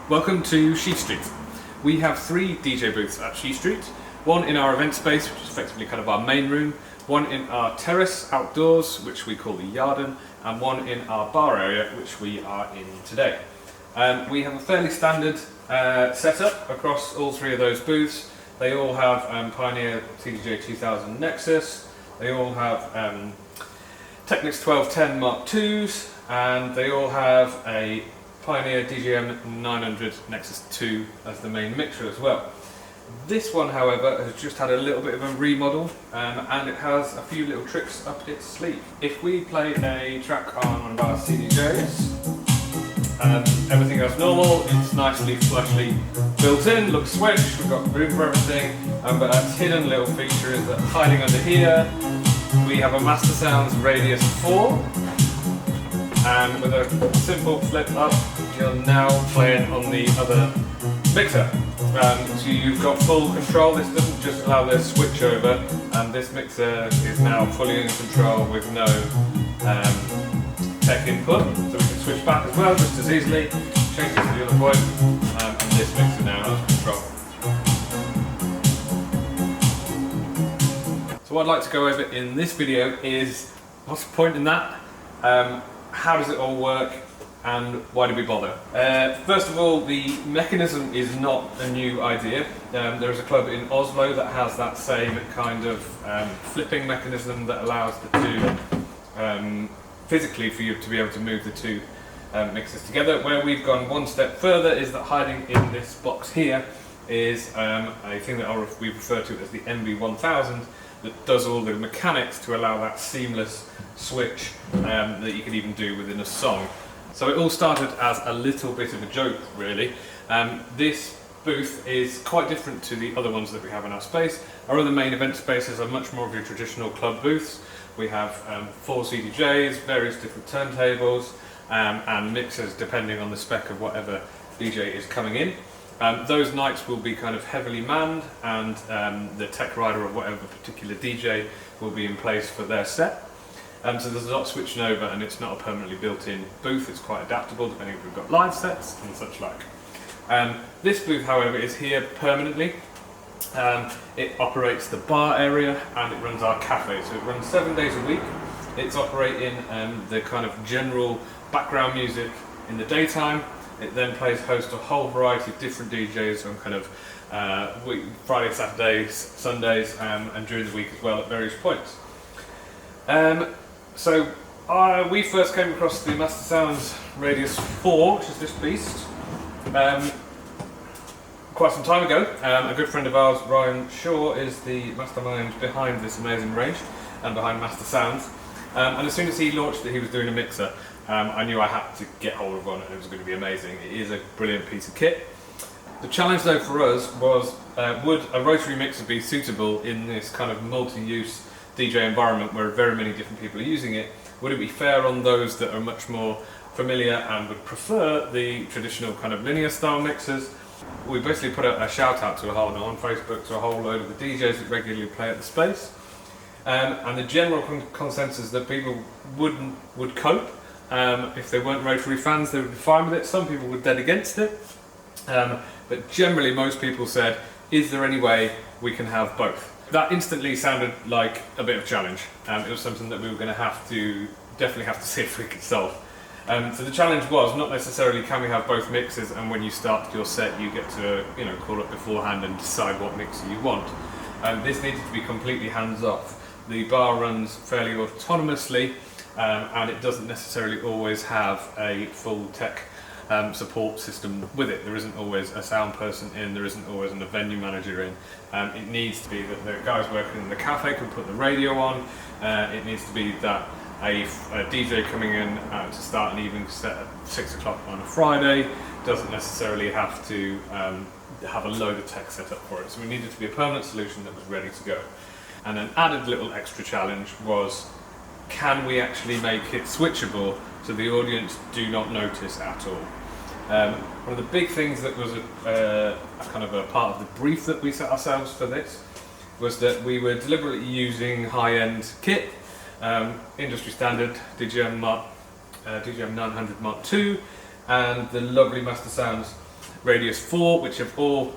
Welcome to Sheaf Street. We have 3 DJ booths at Sheaf Street. One in our event space, which is effectively kind of our main room, one in our terrace outdoors, which we call the Yarden, and one in our bar area, which we are in today. We have a fairly standard setup across all 3 of those booths. They all have Pioneer TDJ 2000 Nexus, they all have Technics 1210 Mark IIs, and they all have a Pioneer DGM 900 Nexus 2 as the main mixer as well. This one, however, has just had a little bit of a remodel and it has a few little tricks up its sleeve. If we play a track on one of our CDJs, everything goes normal, it's nicely flushly built in, looks switched, we've got room for everything, but a hidden little feature is that hiding under here, we have a Master Sounds Radius 4. And with a simple flip up, you're now playing on the other mixer. So you've got full control. This doesn't just allow the switch over, and this mixer is now fully in control with no tech input. So we can switch back as well just as easily, change it to the other point, and this mixer now has control. So what I'd like to go over in this video is, what's the point in that? How does it all work, and why do we bother? First of all, the mechanism is not a new idea. There is a club in Oslo that has that same kind of flipping mechanism that allows the two, physically for you to be able to move the two mixers together. Where we've gone one step further is that hiding in this box here is a thing that we refer to as the MB1000 that does all the mechanics to allow that seamless switch that you can even do within a song. So it all started as a little bit of a joke, really. This booth is quite different to the other ones that we have in our space. Our other main event spaces are much more of your traditional club booths. We have 4 CDJs, various different turntables, and mixers depending on the spec of whatever DJ is coming in. Those nights will be kind of heavily manned, and the tech rider of whatever particular DJ will be in place for their set. So there's a lot of switching over, and it's not a permanently built-in booth. It's quite adaptable depending if we've got live sets and such like. This booth, however, is here permanently. It operates the bar area and it runs our cafe. So it runs 7 days a week. It's operating the kind of general background music in the daytime. It then plays host to a whole variety of different DJs on kind of Fridays, Saturdays, Sundays, and during the week as well at various points. So we first came across the Master Sounds Radius 4, which is this beast, quite some time ago. A good friend of ours, Ryan Shaw, is the mastermind behind this amazing range and behind Master Sounds. And as soon as he launched that he was doing a mixer, I knew I had to get hold of one and it was going to be amazing. It is a brilliant piece of kit. The challenge though for us was, would a rotary mixer be suitable in this kind of multi-use DJ environment where very many different people are using it? Would it be fair on those that are much more familiar and would prefer the traditional kind of linear style mixers? We basically put a shout out to on Facebook to a whole load of the DJs that regularly play at the space. And the general consensus that people would cope. If they weren't Rotary fans, they would be fine with it. Some people were dead against it. But generally most people said, is there any way we can have both? That instantly sounded like a bit of a challenge. It was something that we were going to definitely have to see if we could solve. So the challenge was not necessarily can we have both mixers, and when you start your set you get to call up beforehand and decide what mixer you want. This needed to be completely hands off. The bar runs fairly autonomously, and it doesn't necessarily always have a full tech support system with it. There isn't always a sound person in, there isn't always a venue manager in. It needs to be that the guys working in the cafe can put the radio on. It needs to be that a DJ coming in to start an evening set at 6 o'clock on a Friday doesn't necessarily have to have a load of tech set up for it. So we needed to be a permanent solution that was ready to go. And an added little extra challenge was, can we actually make it switchable so the audience do not notice at all? One of the big things that was a kind of a part of the brief that we set ourselves for this was that we were deliberately using high-end kit, industry standard DGM 900 Mark II, and the lovely Master Sounds Radius 4, which have all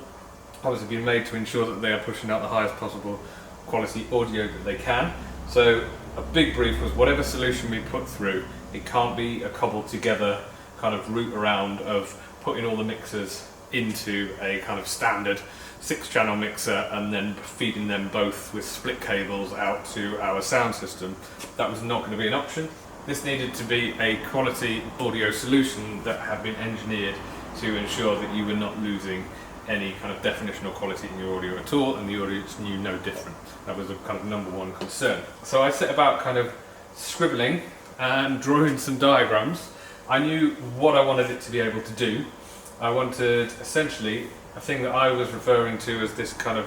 obviously been made to ensure that they are pushing out the highest possible quality audio that they can. So a big brief was whatever solution we put through, it can't be a cobbled together kind of route around of putting all the mixers into a kind of standard 6-channel mixer and then feeding them both with split cables out to our sound system. That was not going to be an option. This needed to be a quality audio solution that had been engineered to ensure that you were not losing any kind of definitional quality in your audio at all, and the audience knew no different. That was the kind of number one concern. So I set about kind of scribbling and drawing some diagrams. I knew what I wanted it to be able to do. I wanted essentially a thing that I was referring to as this kind of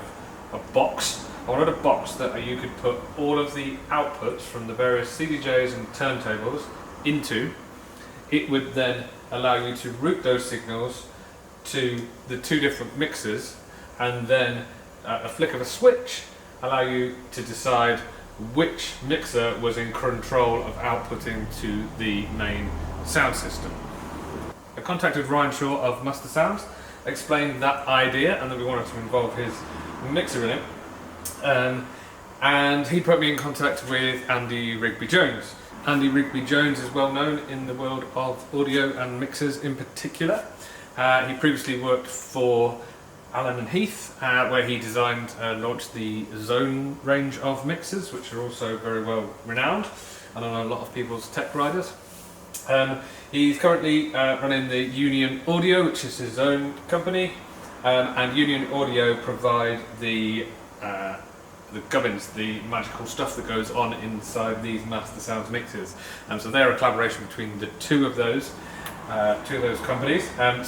a box. I wanted a box that you could put all of the outputs from the various CDJs and turntables into. It would then allow you to route those signals to the 2 different mixers, and then a flick of a switch allow you to decide which mixer was in control of outputting to the main sound system. I contacted Ryan Shaw of Master Sounds, explained that idea and that we wanted to involve his mixer in it, and he put me in contact with Andy Rigby-Jones. Andy Rigby-Jones is well known in the world of audio and mixers in particular. He previously worked for Allen and Heath, where he designed and launched the Xone range of mixers, which are also very well renowned and on a lot of people's tech riders. He's currently running the Union Audio, which is his own company, and Union Audio provide the gubbins, the magical stuff that goes on inside these Master Sounds mixers. So they're a collaboration between the two of those companies. And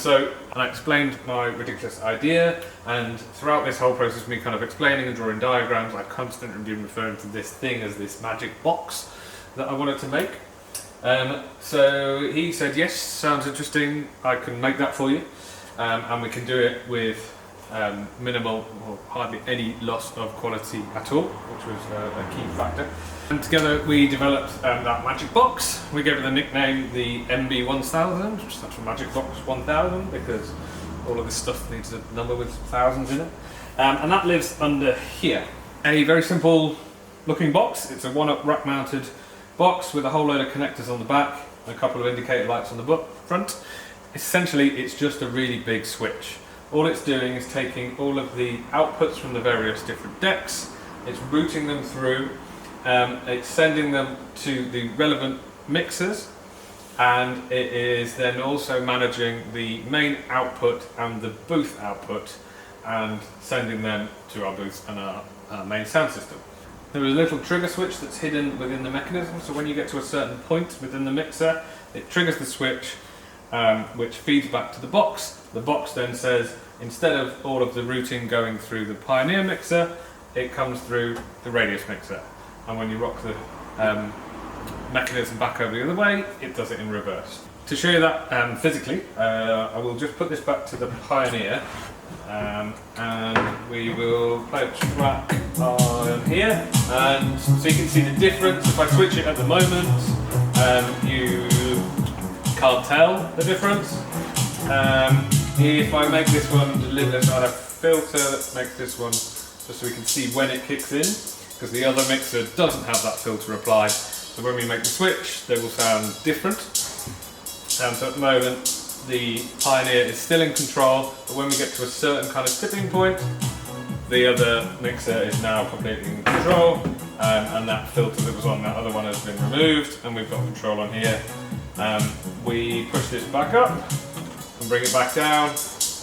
I explained my ridiculous idea, and throughout this whole process, me kind of explaining and drawing diagrams, I've constantly been referring to this thing as this magic box that I wanted to make. So he said, yes, sounds interesting, I can make that for you, and we can do it with minimal or hardly any loss of quality at all, which was a key factor. And together we developed that magic box. We gave it the nickname the MB1000, which stands for Magic Box 1000, because all of this stuff needs a number with thousands in it. And that lives under here. A very simple looking box. It's a one-up rack mounted box with a whole load of connectors on the back and a couple of indicator lights on the front. Essentially, it's just a really big switch. All it's doing is taking all of the outputs from the various different decks, it's routing them through, it's sending them to the relevant mixers, and it is then also managing the main output and the booth output and sending them to our booths and our main sound system. There is a little trigger switch that's hidden within the mechanism, so when you get to a certain point within the mixer, it triggers the switch, which feeds back to the box. The box then says, instead of all of the routing going through the Pioneer mixer, it comes through the Radius mixer. And when you rock the mechanism back over the other way, it does it in reverse. To show you that physically, I will just put this back to the Pioneer, and we will play a track on here, and so you can see the difference. If I switch it at the moment, you can't tell the difference. If I make this one deliver, so I have a filter that makes this one just so we can see when it kicks in, because the other mixer doesn't have that filter applied. So when we make the switch, they will sound different. So at the moment, the Pioneer is still in control, but when we get to a certain kind of tipping point, the other mixer is now completely in control, and that filter that was on that other one has been removed, and we've got control on here. We push this back up and bring it back down,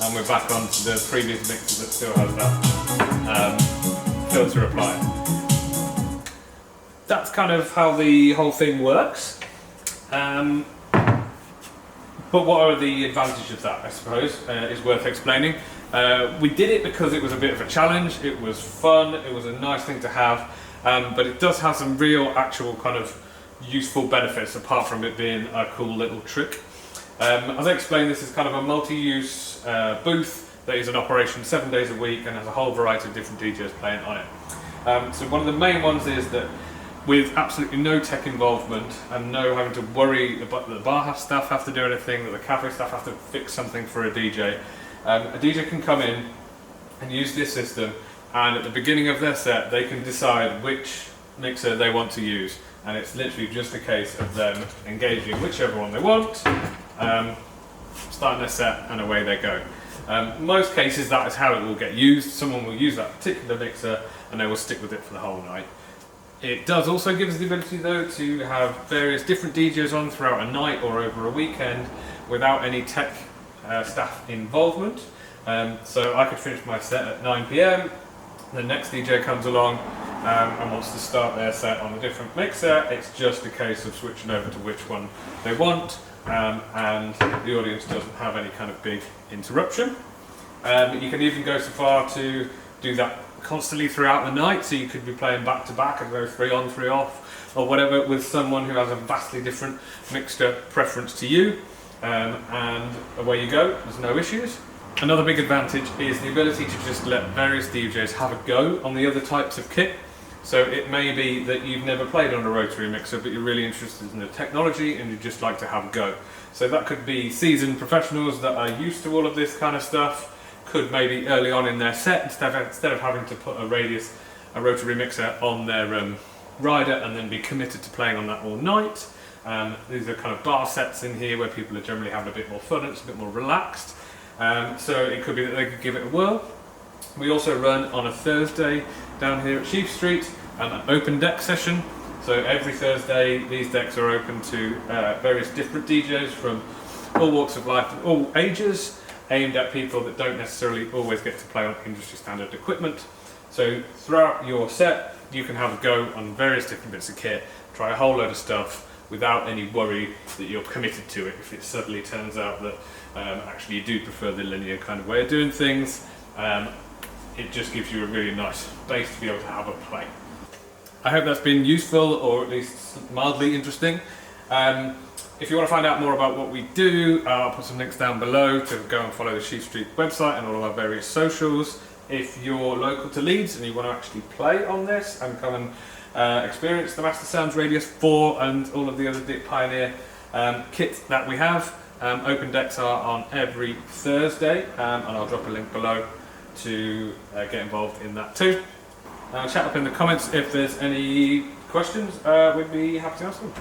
and we're back onto the previous mixer that still has that filter applied. That's kind of how the whole thing works. But what are the advantages of that, I suppose, is worth explaining. We did it because it was a bit of a challenge, it was fun, it was a nice thing to have, but it does have some real actual kind of useful benefits apart from it being a cool little trick. As I explained, this is kind of a multi-use booth that is in operation 7 days a week and has a whole variety of different DJs playing on it. So one of the main ones is that with absolutely no tech involvement and no having to worry about that the bar staff have to do anything, that the cafe staff have to fix something for a DJ, A DJ can come in and use this system, and at the beginning of their set they can decide which mixer they want to use, and it's literally just a case of them engaging whichever one they want, starting their set, and away they go. Most cases that is how it will get used. Someone will use that particular mixer and they will stick with it for the whole night. It does also give us the ability though to have various different DJs on throughout a night or over a weekend without any tech staff involvement. So I could finish my set at 9 PM, the next DJ comes along and wants to start their set on a different mixer. It's just a case of switching over to which one they want, and the audience doesn't have any kind of big interruption. You can even go so far to do that constantly throughout the night, so you could be playing back to back and go 3 on 3 off or whatever with someone who has a vastly different mixture preference to you, and away you go, there's no issues. Another big advantage is the ability to just let various DJs have a go on the other types of kit. So it may be that you've never played on a Rotary mixer, but you're really interested in the technology and you'd just like to have a go. So that could be seasoned professionals that are used to all of this kind of stuff, could maybe early on in their set, instead of having to put a Rotary mixer on their rider and then be committed to playing on that all night. These are kind of bar sets in here where people are generally having a bit more fun and it's a bit more relaxed. So it could be that they could give it a whirl. We also run on a Thursday down here at Sheaf St an open deck session. So every Thursday these decks are open to various different DJs from all walks of life and all ages, aimed at people that don't necessarily always get to play on industry standard equipment. So throughout your set you can have a go on various different bits of kit, try a whole load of stuff without any worry that you're committed to it if it suddenly turns out that actually you do prefer the linear kind of way of doing things. It just gives you a really nice base to be able to have a play. I hope that's been useful or at least mildly interesting. If you want to find out more about what we do, I'll put some links down below to go and follow the Sheaf St website and all of our various socials. If you're local to Leeds and you want to actually play on this and come and experience the Master Sounds Radius 4 and all of the other Dick Pioneer kit that we have, open decks are on every Thursday, and I'll drop a link below to get involved in that too. Chat up in the comments if there's any questions, we'd be happy to answer them.